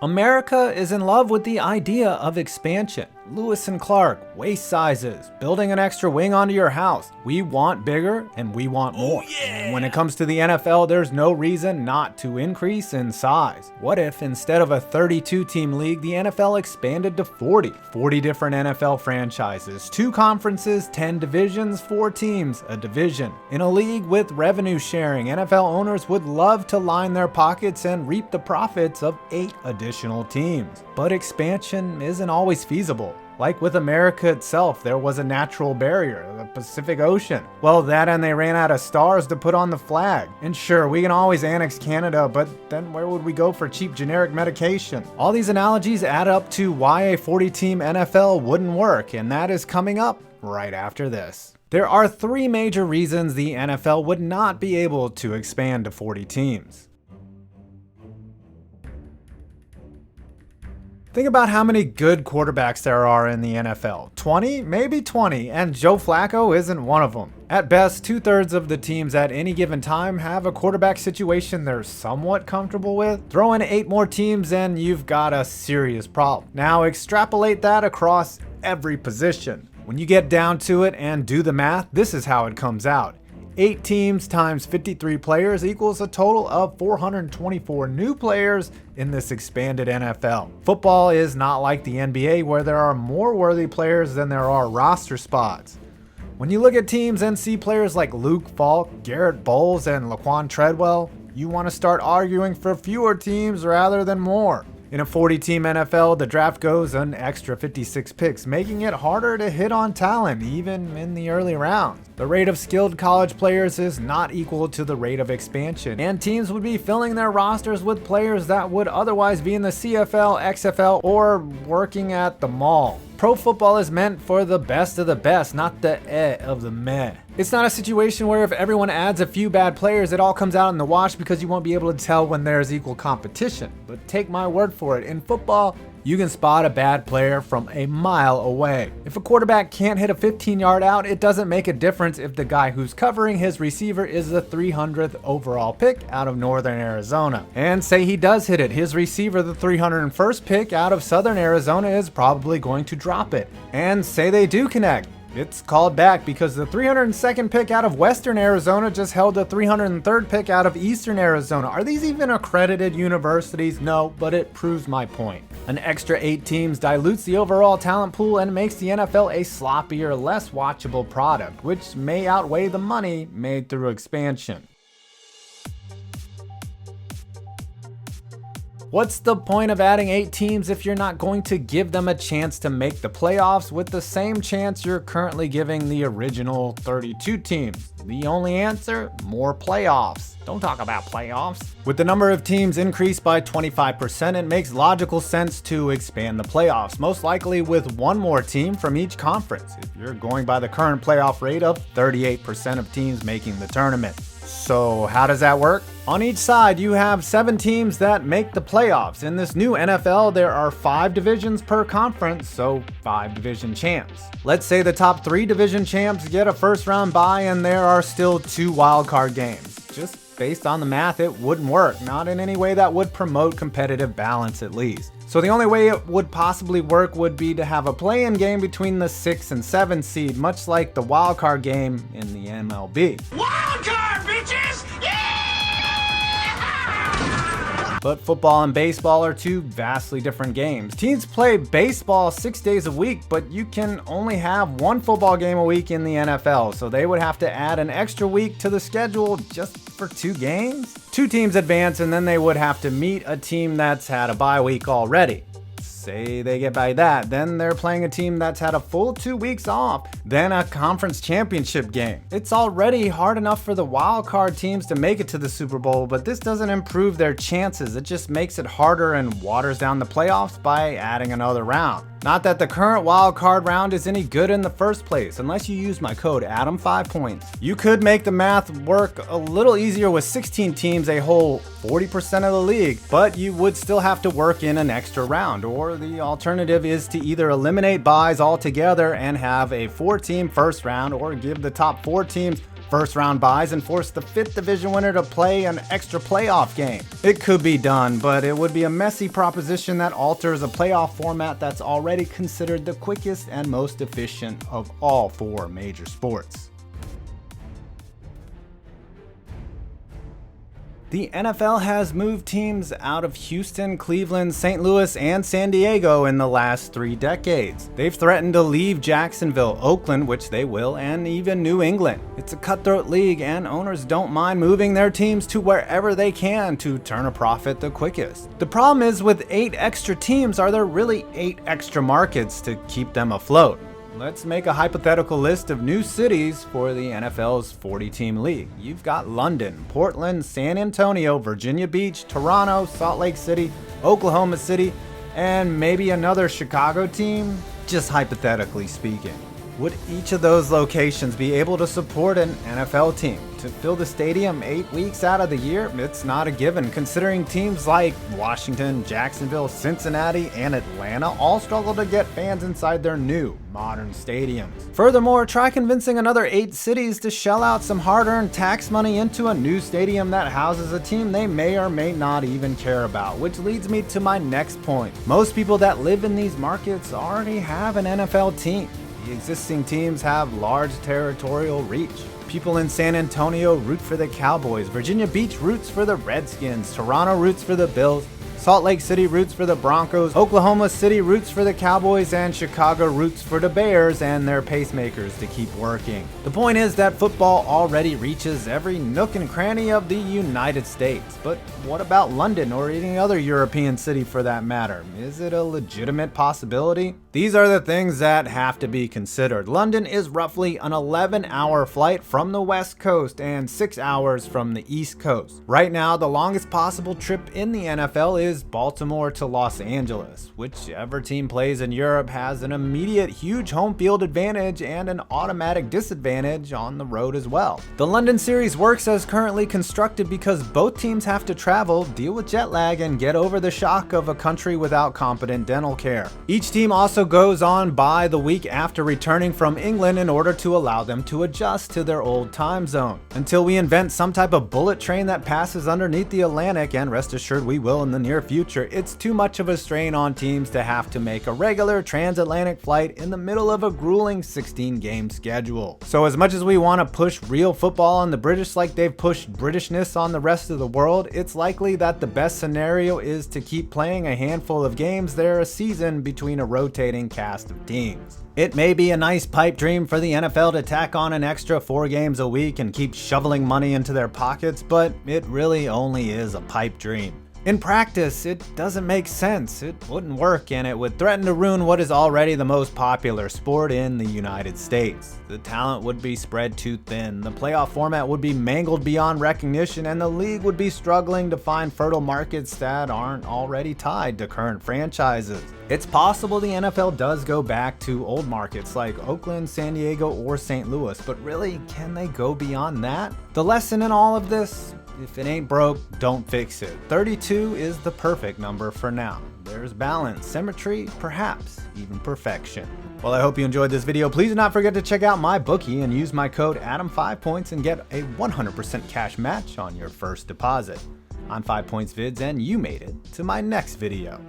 America is in love with the idea of expansion. Lewis and Clark, waist sizes, building an extra wing onto your house. We want bigger and we want more. And when it comes to the NFL, there's no reason not to increase in size. What if instead of a 32-team league, the NFL expanded to 40? 40 different NFL franchises, 2 conferences, 10 divisions, 4 teams, a division. In a league with revenue sharing, NFL owners would love to line their pockets and reap the profits of 8 additional teams. But expansion isn't always feasible. Like with America itself, there was a natural barrier, the Pacific Ocean. Well, that and they ran out of stars to put on the flag. And sure, we can always annex Canada, but then where would we go for cheap generic medication? All these analogies add up to why a 40-team NFL wouldn't work, and that is coming up right after this. There are 3 major reasons the NFL would not be able to expand to 40 teams. Think about how many good quarterbacks there are in the NFL. 20? Maybe 20, and Joe Flacco isn't one of them. At best, 2/3 of the teams at any given time have a quarterback situation they're somewhat comfortable with. Throw in 8 more teams and you've got a serious problem. Now extrapolate that across every position. When you get down to it and do the math, this is how it comes out. 8 teams times 53 players equals a total of 424 new players in this expanded NFL. Football is not like the NBA where there are more worthy players than there are roster spots. When you look at teams and see players like Luke Falk, Garrett Bowles, and Laquan Treadwell, you want to start arguing for fewer teams rather than more. In a 40-team NFL, the draft goes an extra 56 picks, making it harder to hit on talent, even in the early rounds. The rate of skilled college players is not equal to the rate of expansion, and teams would be filling their rosters with players that would otherwise be in the CFL, XFL, or working at the mall. Pro football is meant for the best of the best, not the of the meh. It's not a situation where if everyone adds a few bad players, it all comes out in the wash because you won't be able to tell when there's equal competition. But take my word for it, in football, you can spot a bad player from a mile away. If a quarterback can't hit a 15-yard out, it doesn't make a difference if the guy who's covering his receiver is the 300th overall pick out of Northern Arizona. And say he does hit it, his receiver, the 301st pick out of Southern Arizona, is probably going to drop it. And say they do connect. It's called back because the 302nd pick out of Western Arizona just held the 303rd pick out of Eastern Arizona. Are these even accredited universities? No, but it proves my point. An extra 8 teams dilutes the overall talent pool and makes the NFL a sloppier, less watchable product, which may outweigh the money made through expansion. What's the point of adding 8 teams if you're not going to give them a chance to make the playoffs with the same chance you're currently giving the original 32 teams? The only answer? More playoffs. Don't talk about playoffs. With the number of teams increased by 25%, it makes logical sense to expand the playoffs, most likely with 1 more team from each conference, if you're going by the current playoff rate of 38% of teams making the tournament. So how does that work? On each side, you have 7 teams that make the playoffs. In this new NFL, there are 5 divisions per conference, so 5 division champs. Let's say the top 3 division champs get a first round bye and there are still 2 wildcard games. Just based on the math, it wouldn't work, not in any way that would promote competitive balance at least. So the only way it would possibly work would be to have a play-in game between the 6 and 7 seed, much like the wildcard game in the MLB. Wildcard, bitches! Yeah! But football and baseball are 2 vastly different games. Teams play baseball 6 days a week, but you can only have 1 football game a week in the NFL, so they would have to add an extra week to the schedule just for 2 games? 2 teams advance and then they would have to meet a team that's had a bye week already. Say they get by that, then they're playing a team that's had a full 2 weeks off, then a conference championship game. It's already hard enough for the wild card teams to make it to the Super Bowl, but this doesn't improve their chances. It just makes it harder and waters down the playoffs by adding another round. Not that the current wild card round is any good in the first place, unless you use my code ADAM5points. You could make the math work a little easier with 16 teams, a whole 40% of the league, but you would still have to work in an extra round, or the alternative is to either eliminate buys altogether and have a 4-team first round, or give the top 4 teams first round byes and force the 5th division winner to play an extra playoff game. It could be done, but it would be a messy proposition that alters a playoff format that's already considered the quickest and most efficient of all 4 major sports. The NFL has moved teams out of Houston, Cleveland, St. Louis, and San Diego in the last 3 decades. They've threatened to leave Jacksonville, Oakland, which they will, and even New England. It's a cutthroat league, and owners don't mind moving their teams to wherever they can to turn a profit the quickest. The problem is, with 8 extra teams, are there really 8 extra markets to keep them afloat? Let's make a hypothetical list of new cities for the NFL's 40-team league. You've got London, Portland, San Antonio, Virginia Beach, Toronto, Salt Lake City, Oklahoma City, and maybe another Chicago team, just hypothetically speaking. Would each of those locations be able to support an NFL team? To fill the stadium 8 weeks out of the year, it's not a given, considering teams like Washington, Jacksonville, Cincinnati, and Atlanta all struggle to get fans inside their new, modern stadiums. Furthermore, try convincing another 8 cities to shell out some hard-earned tax money into a new stadium that houses a team they may or may not even care about, which leads me to my next point. Most people that live in these markets already have an NFL team. The existing teams have large territorial reach. People in San Antonio root for the Cowboys, Virginia Beach roots for the Redskins, Toronto roots for the Bills, Salt Lake City roots for the Broncos, Oklahoma City roots for the Cowboys, and Chicago roots for the Bears and their pacemakers to keep working. The point is that football already reaches every nook and cranny of the United States. But what about London or any other European city for that matter? Is it a legitimate possibility? These are the things that have to be considered. London is roughly an 11-hour flight from the West Coast and 6 hours from the East Coast. Right now, the longest possible trip in the NFL is Baltimore to Los Angeles. Whichever team plays in Europe has an immediate huge home field advantage and an automatic disadvantage on the road as well. The London series works as currently constructed because both teams have to travel, deal with jet lag, and get over the shock of a country without competent dental care. Each team also goes on by the week after returning from England in order to allow them to adjust to their old time zone. Until we invent some type of bullet train that passes underneath the Atlantic, and rest assured we will in the near future, it's too much of a strain on teams to have to make a regular transatlantic flight in the middle of a grueling 16-game schedule. So as much as we want to push real football on the British like they've pushed Britishness on the rest of the world, it's likely that the best scenario is to keep playing a handful of games there a season between a rotating cast of teams. It may be a nice pipe dream for the NFL to tack on an extra 4 games a week and keep shoveling money into their pockets, but it really only is a pipe dream. In practice, it doesn't make sense, it wouldn't work, and it would threaten to ruin what is already the most popular sport in the United States. The talent would be spread too thin, the playoff format would be mangled beyond recognition, and the league would be struggling to find fertile markets that aren't already tied to current franchises. It's possible the NFL does go back to old markets like Oakland, San Diego, or St. Louis, but really, can they go beyond that? The lesson in all of this? If it ain't broke, don't fix it. 32 is the perfect number for now. There's balance, symmetry, perhaps even perfection. Well, I hope you enjoyed this video. Please do not forget to check out my bookie and use my code ADAM5points and get a 100% cash match on your first deposit. I'm 5 Points Vids, and you made it to my next video.